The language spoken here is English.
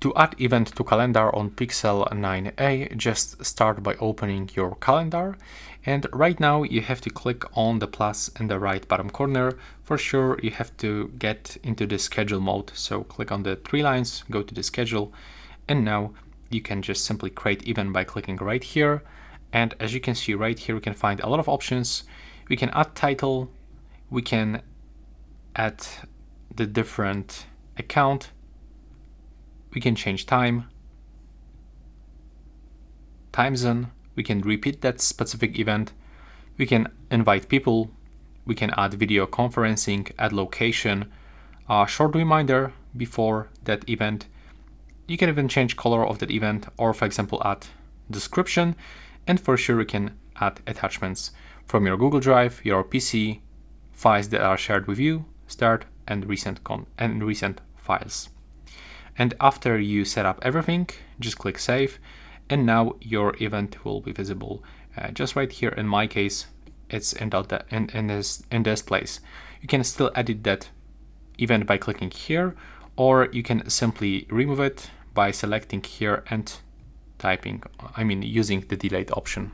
To add event to calendar on Pixel 9a, just start by opening your calendar, and right now you have to click on the plus in the right bottom corner. For sure you have to get into the schedule mode, so click on the three lines, go to the schedule, and now you can just simply create event by clicking right here. And as you can see right here, we can find a lot of options. We can add title, we can add the different account, we can change time zone, we can repeat that specific event, we can invite people, we can add video conferencing, add location, a short reminder before that event. You can even change color of that event, or for example add description, and for sure you can add attachments from your Google Drive, your PC, files that are shared with you, start and recent files. And after you set up everything, just click save, and now your event will be visible just right here. In my case, it's in this place. You can still edit that event by clicking here, or you can simply remove it by selecting here and using the delete option.